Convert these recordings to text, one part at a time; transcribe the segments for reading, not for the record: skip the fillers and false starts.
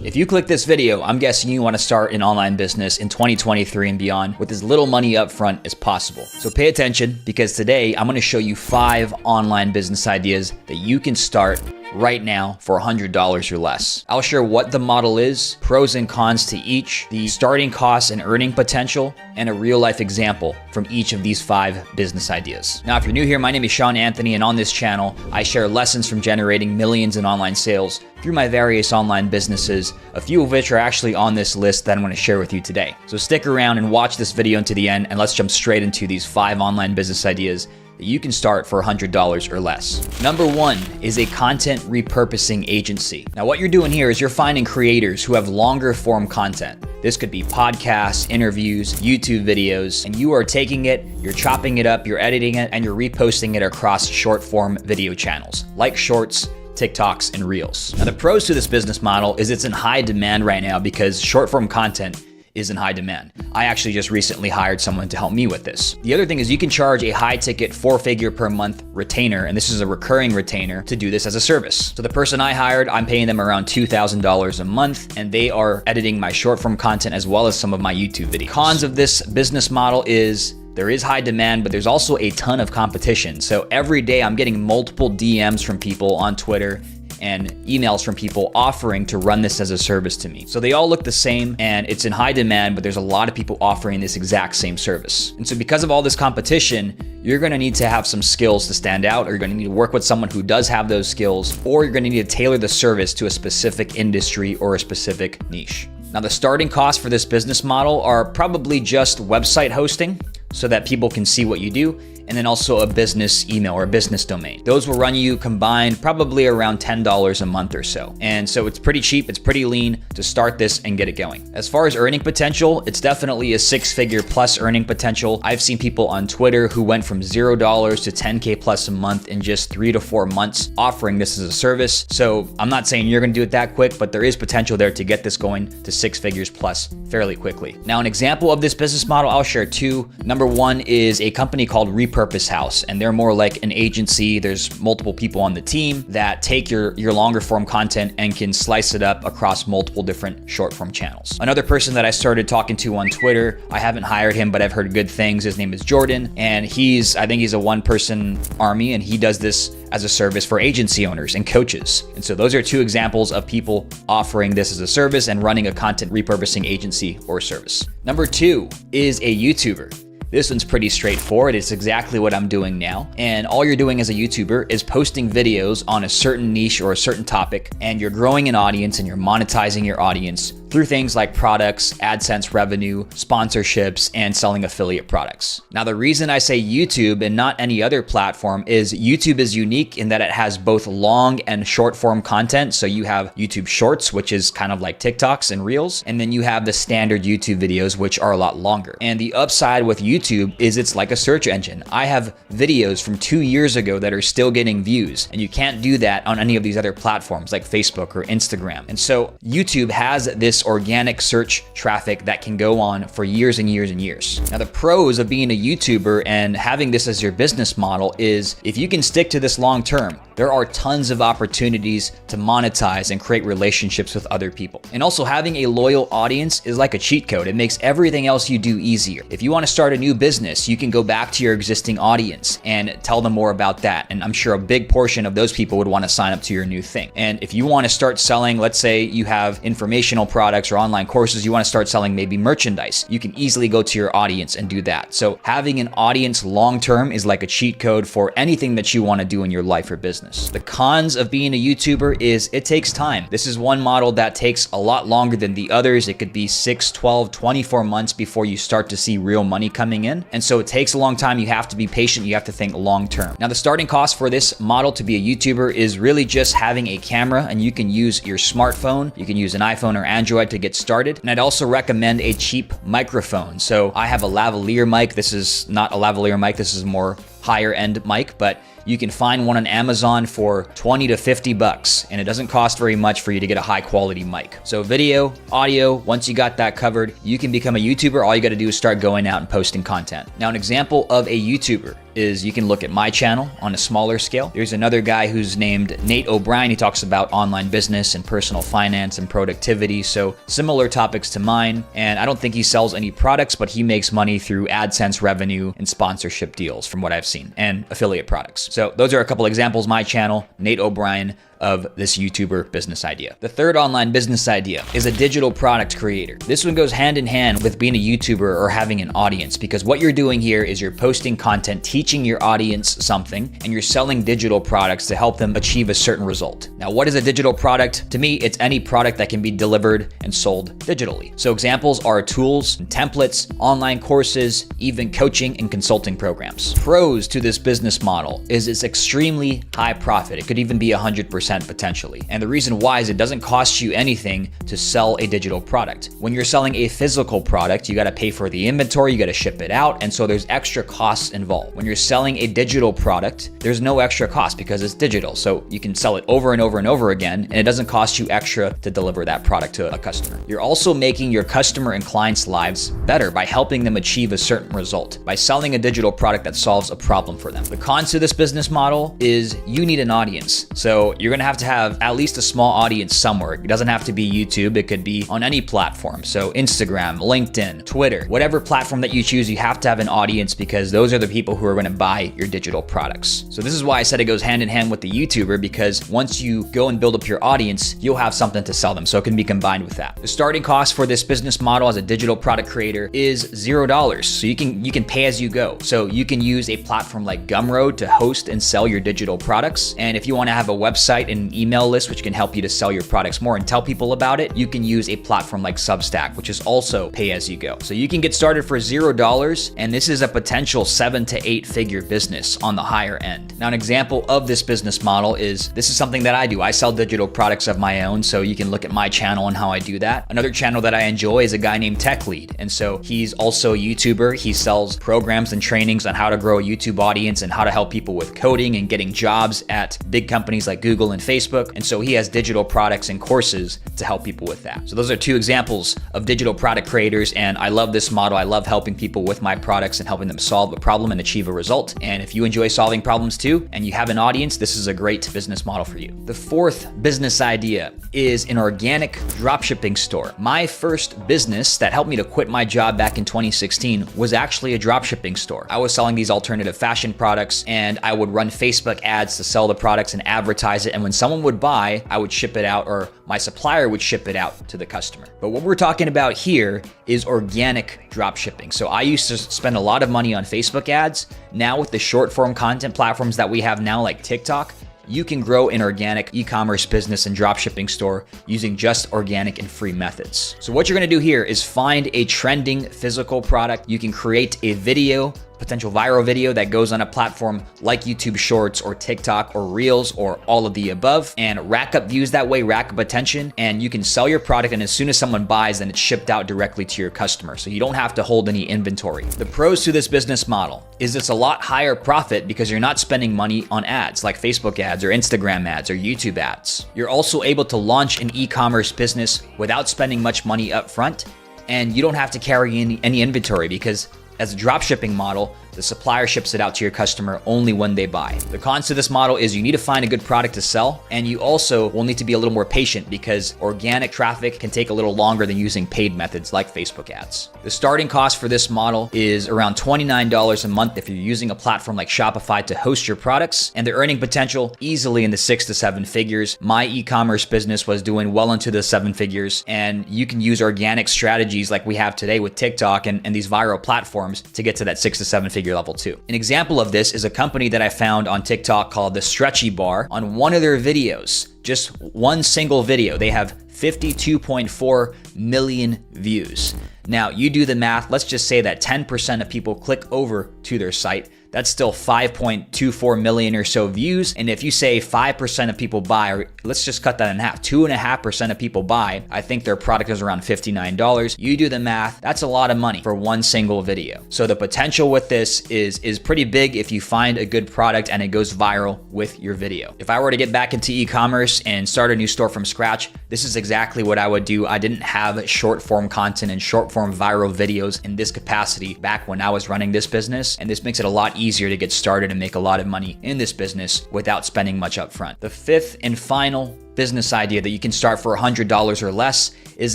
If you click this video, I'm guessing you want to start an online business in 2023 and beyond with as little money up front as possible. So pay attention, because today I'm going to show you 5 online business ideas that you can start right now for $100 or less. I'll share what the model is, pros and cons to each, the starting costs and earning potential, and a real life example from each of these 5 business ideas. Now, if you're new here, my name is Sean Anthony, and on this channel, I share lessons from generating millions in online sales through my various online businesses, a few of which are actually on this list that I'm going to share with you today. So stick around and watch this video until the end, and let's jump straight into these 5 online business ideas that you can start for $100 or less. Number 1 is a content repurposing agency. Now, what you're doing here is you're finding creators who have longer form content. This could be podcasts, interviews, YouTube videos, and you are taking it, you're chopping it up, you're editing it, and you're reposting it across short form video channels like Shorts, TikToks, and Reels. Now, the pros to this business model is it's in high demand right now because short form content is in high demand. I actually just recently hired someone to help me with this. The other thing is you can charge a high ticket 4-figure per month retainer, and this is a recurring retainer, to do this as a service. So the person I hired, I'm paying them around $2,000 a month, and they are editing my short form content as well as some of my YouTube videos. Cons of this business model is there is high demand, but there's also a ton of competition. So every day I'm getting multiple DMs from people on Twitter and emails from people offering to run this as a service to me. So they all look the same and it's in high demand, but there's a lot of people offering this exact same service. And so because of all this competition, you're gonna need to have some skills to stand out, or you're gonna need to work with someone who does have those skills, or you're gonna need to tailor the service to a specific industry or a specific niche. Now, the starting costs for this business model are probably just website hosting so that people can see what you do, and then also a business email or a business domain. Those will run you combined probably around $10 a month or so. And so it's pretty cheap, it's pretty lean to start this and get it going. As far as earning potential, it's definitely a 6-figure plus earning potential. I've seen people on Twitter who went from $0 to 10K plus a month in just 3 to 4 months offering this as a service. So I'm not saying you're gonna do it that quick, but there is potential there to get this going to 6 figures plus fairly quickly. Now, an example of this business model, I'll share 2. Number 1 is a company called Repurpose House, and they're more like an agency. There's multiple people on the team that take your longer form content and can slice it up across multiple different short form channels. Another person that I started talking to on Twitter, I haven't hired him, but I've heard good things. His name is Jordan, and I think he's a one-person army, and he does this as a service for agency owners and coaches. And so those are 2 examples of people offering this as a service and running a content repurposing agency or service. Number 2 is a YouTuber. This one's pretty straightforward. It's exactly what I'm doing now. And all you're doing as a YouTuber is posting videos on a certain niche or a certain topic, and you're growing an audience and you're monetizing your audience through things like products, AdSense revenue, sponsorships, and selling affiliate products. Now, the reason I say YouTube and not any other platform is YouTube is unique in that it has both long and short form content. So you have YouTube Shorts, which is kind of like TikToks and Reels, and then you have the standard YouTube videos, which are a lot longer. And the upside with YouTube is it's like a search engine. I have videos from 2 years ago that are still getting views, and you can't do that on any of these other platforms like Facebook or Instagram. And so YouTube has this organic search traffic that can go on for years and years and years. Now, the pros of being a YouTuber and having this as your business model is if you can stick to this long term, there are tons of opportunities to monetize and create relationships with other people. And also, having a loyal audience is like a cheat code. It makes everything else you do easier. If you want to start a new business, you can go back to your existing audience and tell them more about that. And I'm sure a big portion of those people would want to sign up to your new thing. And if you want to start selling, let's say you have informational products or online courses, you want to start selling maybe merchandise, you can easily go to your audience and do that. So having an audience long-term is like a cheat code for anything that you want to do in your life or business. The cons of being a YouTuber is it takes time. This is one model that takes a lot longer than the others. It could be 6, 12, 24 months before you start to see real money coming in. And so it takes a long time. You have to be patient. You have to think long term. Now, the starting cost for this model to be a YouTuber is really just having a camera, and you can use your smartphone. You can use an iPhone or Android to get started. And I'd also recommend a cheap microphone. So I have a lavalier mic. This is not a lavalier mic. This is more higher end mic, but you can find one on Amazon for 20 to 50 bucks, and it doesn't cost very much for you to get a high quality mic. So video, audio, once you got that covered, you can become a YouTuber. All you got to do is start going out and posting content. Now, an example of a YouTuber is you can look at my channel on a smaller scale. There's another guy who's named Nate O'Brien. He talks about online business and personal finance and productivity. So similar topics to mine. And I don't think he sells any products, but he makes money through AdSense revenue and sponsorship deals from what I've seen, and affiliate products. So those are a couple examples. My channel, Nate O'Brien, of this YouTuber business idea. The third online business idea is a digital product creator. This one goes hand in hand with being a YouTuber or having an audience, because what you're doing here is you're posting content, teaching your audience something, and you're selling digital products to help them achieve a certain result. Now, what is a digital product? To me, it's any product that can be delivered and sold digitally. So examples are tools and templates, online courses, even coaching and consulting programs. Pros to this business model is it's extremely high profit. It could even be 100% potentially. And the reason why is it doesn't cost you anything to sell a digital product. When you're selling a physical product, you got to pay for the inventory, you got to ship it out, and so there's extra costs involved. When you're selling a digital product, there's no extra cost because it's digital. So you can sell it over and over and over again, and it doesn't cost you extra to deliver that product to a customer. You're also making your customer and clients' lives better by helping them achieve a certain result by selling a digital product that solves a problem for them. The cons to this business model is you need an audience. So you're going to have at least a small audience somewhere. It doesn't have to be YouTube. It could be on any platform. So Instagram, LinkedIn, Twitter, whatever platform that you choose, you have to have an audience because those are the people who are going to buy your digital products. So this is why I said it goes hand in hand with the YouTuber, because once you go and build up your audience, you'll have something to sell them. So it can be combined with that. The starting cost for this business model as a digital product creator is $0. So you can pay as you go. So you can use a platform like Gumroad to host and sell your digital products. And if you want to have a website and an email list which can help you to sell your products more and tell people about it, you can use a platform like Substack, which is also pay as you go. So you can get started for $0, and this is a potential 7 to 8 figure business on the higher end. Now, an example of this business model is this is something that I do. I sell digital products of my own, so you can look at my channel and how I do that. Another channel that I enjoy is a guy named Tech Lead, and so he's also a YouTuber. He sells programs and trainings on how to grow a YouTube audience and how to help people with coding and getting jobs at big companies like Google and Facebook. And so he has digital products and courses to help people with that. So those are two examples of digital product creators, and I love this model. I love helping people with my products and helping them solve a problem and achieve a result. And if you enjoy solving problems too, and you have an audience, this is a great business model for you. The fourth business idea is an organic dropshipping store. My first business that helped me to quit my job back in 2016 was actually a dropshipping store. I was selling these alternative fashion products, and I would run Facebook ads to sell the products and advertise it. And when someone would buy, I would ship it out, or my supplier would ship it out to the customer. But what we're talking about here is organic dropshipping. So I used to spend a lot of money on Facebook ads. Now with the short form content platforms that we have now, like TikTok, you can grow an organic e-commerce business and dropshipping store using just organic and free methods. So what you're gonna do here is find a trending physical product. You can create a video, potential viral video that goes on a platform like YouTube Shorts or TikTok or Reels or all of the above, and rack up views that way, rack up attention, and you can sell your product, and as soon as someone buys, then it's shipped out directly to your customer. So you don't have to hold any inventory. The pros to this business model is it's a lot higher profit because you're not spending money on ads like Facebook ads or Instagram ads or YouTube ads. You're also able to launch an e-commerce business without spending much money up front, and you don't have to carry any inventory because as a dropshipping model, the supplier ships it out to your customer only when they buy. The cons to this model is you need to find a good product to sell, and you also will need to be a little more patient because organic traffic can take a little longer than using paid methods like Facebook ads. The starting cost for this model is around $29 a month if you're using a platform like Shopify to host your products, and the earning potential easily in the 6 to 7 figures. My e-commerce business was doing well into the 7 figures, and you can use organic strategies like we have today with TikTok and these viral platforms to get to that 6 to 7 figure level too. An example of this is a company that I found on TikTok called The Stretchy Bar. On one of their videos, just one single video, they have 52.4 million views. Now, you do the math. Let's just say that 10% of people click over to their site. That's still 5.24 million or so views. And if you say 5% of people buy, or let's just cut that in half, 2.5% of people buy, I think their product is around $59. You do the math, that's a lot of money for one single video. So the potential with this is pretty big if you find a good product and it goes viral with your video. If I were to get back into e-commerce and start a new store from scratch, this is exactly what I would do. I didn't have short form content and short form viral videos in this capacity back when I was running this business. And this makes it a lot easier to get started and make a lot of money in this business without spending much upfront. The fifth and final business idea that you can start for $100 or less is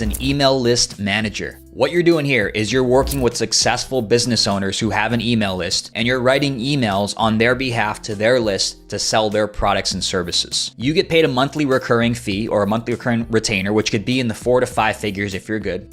an email list manager. What you're doing here is you're working with successful business owners who have an email list, and you're writing emails on their behalf to their list to sell their products and services. You get paid a monthly recurring fee or a monthly recurring retainer, which could be in the 4 to 5 figures if you're good,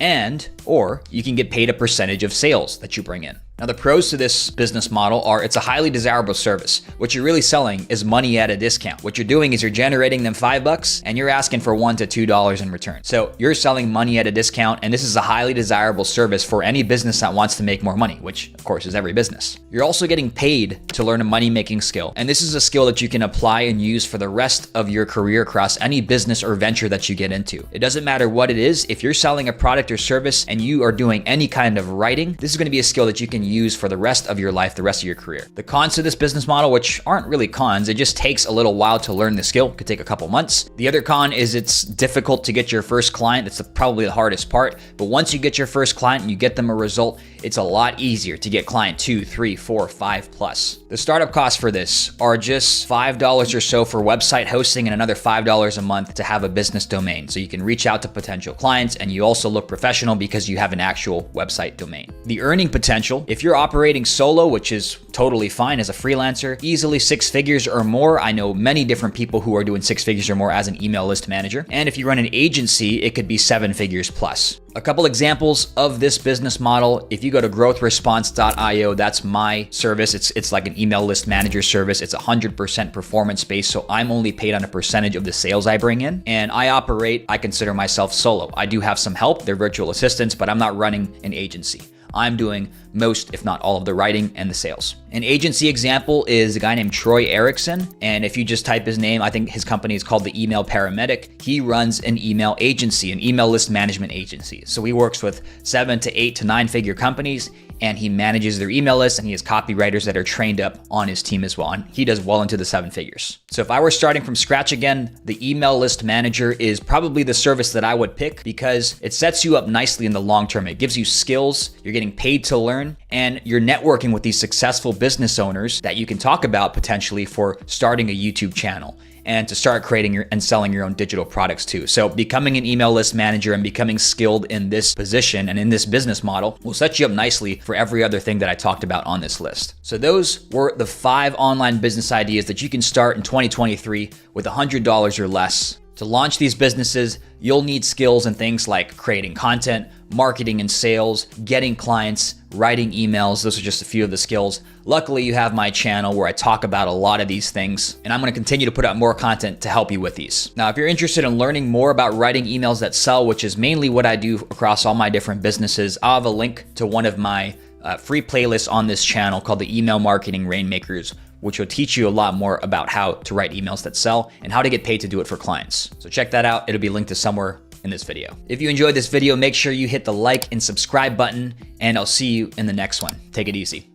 or you can get paid a percentage of sales that you bring in. Now, the pros to this business model are it's a highly desirable service. What you're really selling is money at a discount. What you're doing is you're generating them $5 and you're asking for $1 to $2 in return. So you're selling money at a discount, and this is a highly desirable service for any business that wants to make more money, which of course is every business. You're also getting paid to learn a money-making skill, and this is a skill that you can apply and use for the rest of your career across any business or venture that you get into. It doesn't matter what it is. If you're selling a product or service and you are doing any kind of writing, this is going to be a skill that you can use for the rest of your life, the rest of your career. The cons to this business model, which aren't really cons, it just takes a little while to learn the skill. It could take a couple months. The other con is it's difficult to get your first client. It's probably the hardest part. But once you get your first client and you get them a result, it's a lot easier to get client 2, 3, 4, 5 plus. The startup costs for this are just $5 or so for website hosting and another $5 a month to have a business domain. So you can reach out to potential clients and you also look professional because you have an actual website domain. The earning potential, if you're operating solo, which is totally fine as a freelancer, easily 6 figures or more. I know many different people who are doing 6 figures or more as an email list manager. And if you run an agency, it could be 7 figures plus. A couple examples of this business model. If you go to growthresponse.io, that's my service. It's like an email list manager service. It's 100% performance based. So I'm only paid on a percentage of the sales I bring in. And I consider myself solo. I do have some help. They're virtual assistants, but I'm not running an agency. I'm doing most, if not all, of the writing and the sales. An agency example is a guy named Troy Erickson. And if you just type his name, I think his company is called the Email Paramedic. He runs an email agency, an email list management agency. So he works with 7 to 8 to 9 figure companies, and he manages their email list, and he has copywriters that are trained up on his team as well. And he does well into the 7 figures. So if I were starting from scratch again, the email list manager is probably the service that I would pick because it sets you up nicely in the long term. It gives you skills, you're getting paid to learn, and you're networking with these successful business owners that you can talk about potentially for starting a YouTube channel and to start creating and selling your own digital products too. So becoming an email list manager and becoming skilled in this position and in this business model will set you up nicely for every other thing that I talked about on this list. So those were the 5 online business ideas that you can start in 2023 with $100 or less. To launch these businesses, you'll need skills in things like creating content, marketing and sales, getting clients, writing emails. Those are just a few of the skills. Luckily, you have my channel where I talk about a lot of these things, and I'm going to continue to put out more content to help you with these. Now, if you're interested in learning more about writing emails that sell, which is mainly what I do across all my different businesses, I'll have a link to one of my free playlists on this channel called the Email Marketing Rainmakers, which will teach you a lot more about how to write emails that sell and how to get paid to do it for clients. So check that out. It'll be linked to somewhere in this video. If you enjoyed this video, make sure you hit the like and subscribe button, and I'll see you in the next one. Take it easy.